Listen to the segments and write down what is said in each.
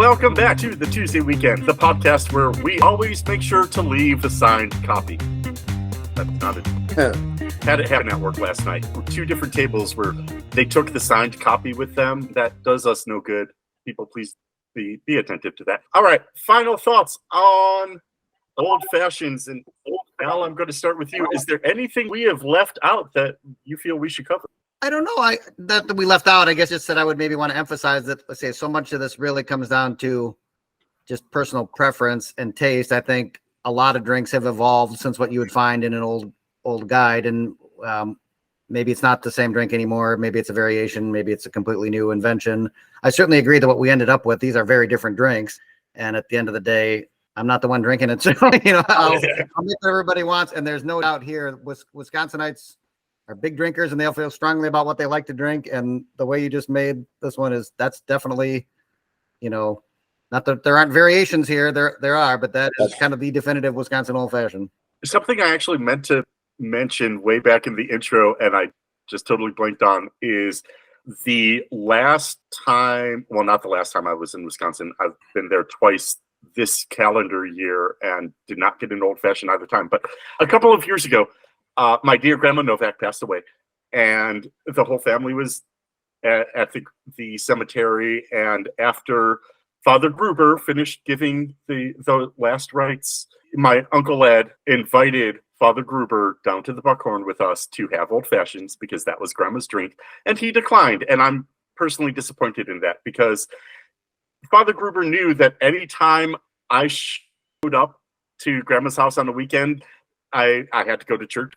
welcome back to the Tuesday Weekend, the podcast where we always make sure to leave the signed copy. That's not it. Had it happen at work last night. Two different tables where they took the signed copy with them. That does us no good. People, please be attentive to that. All right, final thoughts on old fashions. And Al, I'm going to start with you. Is there anything we have left out that you feel we should cover? I don't know. That we left out, I guess just that I would maybe want to emphasize that, let's say, so much of this really comes down to just personal preference and taste. I think a lot of drinks have evolved since what you would find in an old guide. And maybe it's not the same drink anymore. Maybe it's a variation. Maybe it's a completely new invention. I certainly agree that what we ended up with, these are very different drinks. And at the end of the day, I'm not the one drinking it. So, I'll make what everybody wants. And there's no doubt here, Wisconsinites are big drinkers and they'll feel strongly about what they like to drink. And the way you just made this one that's definitely, not that there aren't variations here. There are, but that is kind of the definitive Wisconsin old fashioned. Something I actually meant to mention way back in the intro, and I just totally blanked on, is the last time, well, not the last time I was in Wisconsin. I've been there twice this calendar year and did not get an old fashioned either time. But a couple of years ago, my dear Grandma Novak passed away, and the whole family was at the cemetery. And after Father Gruber finished giving the last rites, my Uncle Ed invited Father Gruber down to the Buckhorn with us to have old fashions because that was Grandma's drink, and he declined. And I'm personally disappointed in that because Father Gruber knew that anytime I showed up to Grandma's house on the weekend, I had to go to church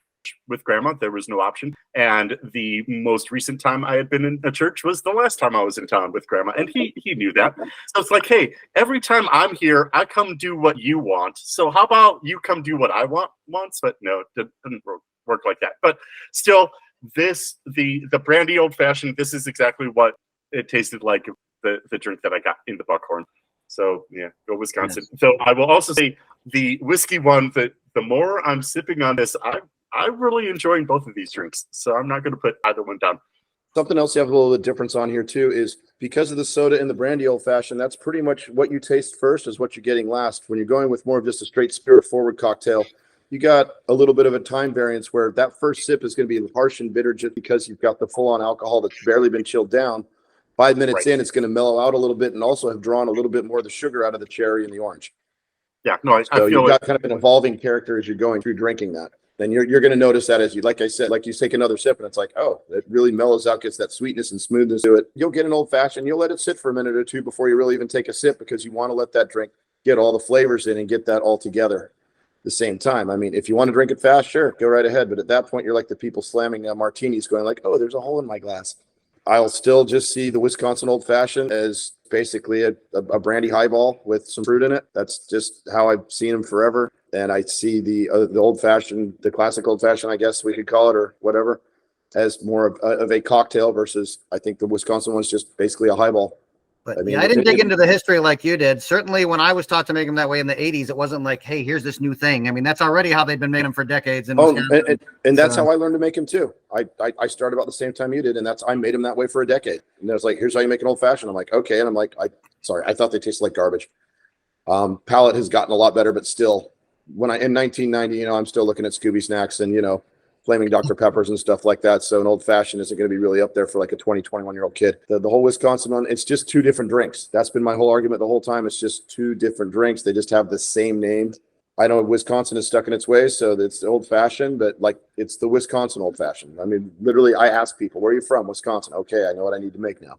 with Grandma. There was no option. And the most recent time I had been in a church was the last time I was in town with Grandma. And he knew that. So it's like, hey, every time I'm here, I come do what you want. So how about you come do what I want once? But no, it didn't work like that. But still, the brandy old fashioned, this is exactly what it tasted like, the drink that I got in the Buckhorn. So yeah, go Wisconsin. Yes. So I will also say the whiskey one, the more I'm sipping on this, I'm really enjoying both of these drinks, so I'm not going to put either one down. Something else you have a little bit of difference on here too is because of the soda and the brandy old fashioned, that's pretty much what you taste first is what you're getting last. When you're going with more of just a straight spirit forward cocktail, you got a little bit of a time variance where that first sip is going to be harsh and bitter just because you've got the full on alcohol that's barely been chilled down. 5 minutes in, it's going to mellow out a little bit and also have drawn a little bit more of the sugar out of the cherry and the orange. Yeah, no, I feel you've got kind of an evolving character as you're going through drinking that. Then you're going to notice that as you, like I said, like you take another sip and it's like, oh, it really mellows out, gets that sweetness and smoothness to it. You'll get an old fashioned, you'll let it sit for a minute or two before you really even take a sip because you want to let that drink get all the flavors in and get that all together at the same time. I mean, if you want to drink it fast, sure, go right ahead. But at that point, you're like the people slamming martinis going like, oh, there's a hole in my glass. I'll still just see the Wisconsin old fashioned as basically a brandy highball with some fruit in it. That's just how I've seen them forever. And I see the old fashioned, the classic old fashioned, I guess we could call it, or whatever, as more of a cocktail versus I think the Wisconsin one's just basically a highball. But I mean, I didn't dig into the history like you did. Certainly when I was taught to make them that way in the 80s, it wasn't like, hey, here's this new thing. I mean, that's already how they've been making them for decades. And that's how I learned to make them too. I started about the same time you did, and I made them that way for a decade. And it was like, here's how you make an old fashioned. I'm like, okay. And I'm like, I thought they tasted like garbage. Palate has gotten a lot better, but still, in 1990, I'm still looking at Scooby snacks and, flaming Dr. Peppers and stuff like that. So an old fashioned isn't going to be really up there for like a 20, 21-year-old kid. The whole Wisconsin one, it's just two different drinks. That's been my whole argument the whole time. It's just two different drinks. They just have the same name. I know Wisconsin is stuck in its ways, so it's old fashioned, but like it's the Wisconsin old fashioned. I mean, literally, I ask people, where are you from? Wisconsin. Okay, I know what I need to make now.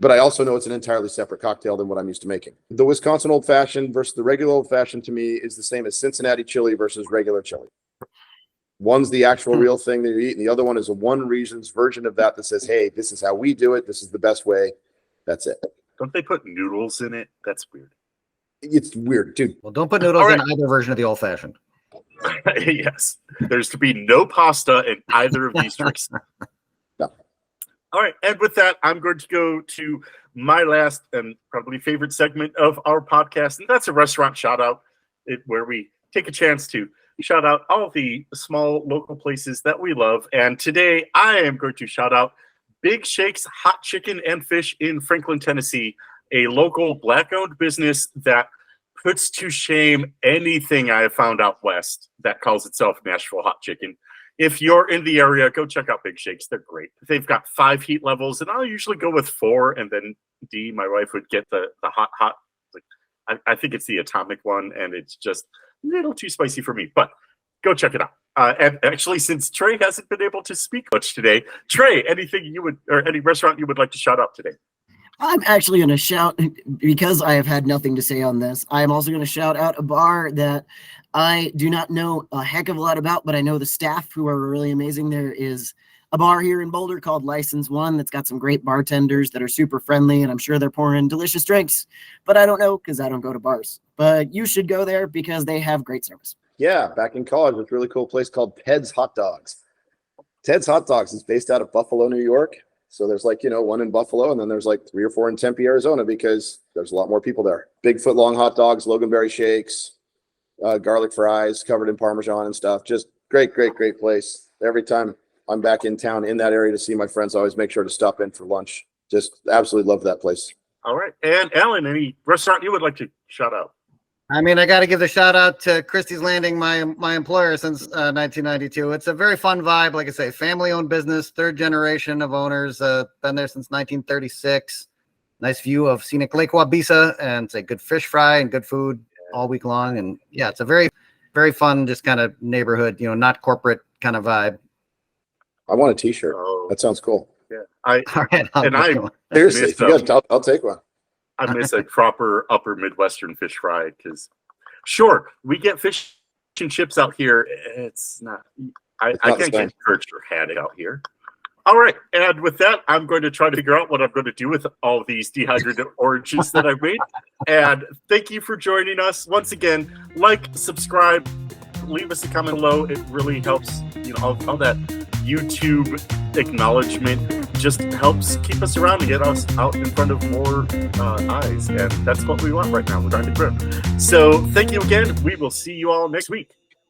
But I also know it's an entirely separate cocktail than what I'm used to making. The Wisconsin old fashioned versus the regular old fashioned to me is the same as Cincinnati chili versus regular chili. One's the actual real thing that you eat, and the other one is a one reasons version of that says, hey, this is how we do it. This is the best way. That's it. Don't they put noodles in it? That's weird. It's weird, dude. Well, don't put noodles in either version of the old fashioned. Yes. There's to be no pasta in either of these drinks. No. All right. And with that, I'm going to go to my last and probably favorite segment of our podcast, and that's a restaurant shout out where we take a chance to shout out all the small local places that we love. And today I am going to shout out Big Shake's Hot Chicken and Fish in Franklin, Tennessee. a local Black-owned business that puts to shame anything I have found out west that calls itself Nashville Hot Chicken. If you're in the area, go check out Big Shakes. They're great. They've got 5 heat levels, and I'll usually go with 4, and then D, my wife, would get the hot. I think it's the atomic one, and it's just a little too spicy for me, but go check it out. And actually, since Trae hasn't been able to speak much today, Trae, anything you would, or any restaurant you would like to shout out today? I'm actually going to shout, because I have had nothing to say on this, I'm also going to shout out a bar that I do not know a heck of a lot about, but I know the staff who are really amazing. There is a bar here in Boulder called License One that's got some great bartenders that are super friendly, and I'm sure they're pouring delicious drinks, but I don't know because I don't go to bars. But you should go there because they have great service. Yeah, back in college, there's a really cool place called Ted's Hot Dogs. Ted's Hot Dogs is based out of Buffalo, New York. So there's one in Buffalo, and then there's 3 or 4 in Tempe, Arizona, because there's a lot more people there. Big foot long hot dogs, Loganberry shakes, garlic fries covered in Parmesan and stuff. Just great place. Every time I'm back in town in that area to see my friends, I always make sure to stop in for lunch. Just absolutely love that place. All right. And Alan, any restaurant you would like to shout out? I mean, I got to give the shout out to Christie's Landing, my employer since 1992. It's a very fun vibe. Like I say, family owned business, 3rd generation of owners, been there since 1936. Nice view of scenic Lake Wabisa, and it's a good fish fry and good food all week long. And yeah, it's a very, very fun, just kind of neighborhood, not corporate kind of vibe. I want a t-shirt. That sounds cool. Yeah. All right, Seriously, I'll take one. I miss a proper upper Midwestern fish fry, because sure, we get fish and chips out here. It's not, I can't get perched or had it out here. All right. And with that, I'm going to try to figure out what I'm going to do with all these dehydrated oranges that I made. And thank you for joining us. Once again, like, subscribe, leave us a comment below. It really helps, all that YouTube acknowledgement just helps keep us around and get us out in front of more eyes. And that's what we want right now. We're trying to grow. So thank you again. We will see you all next week.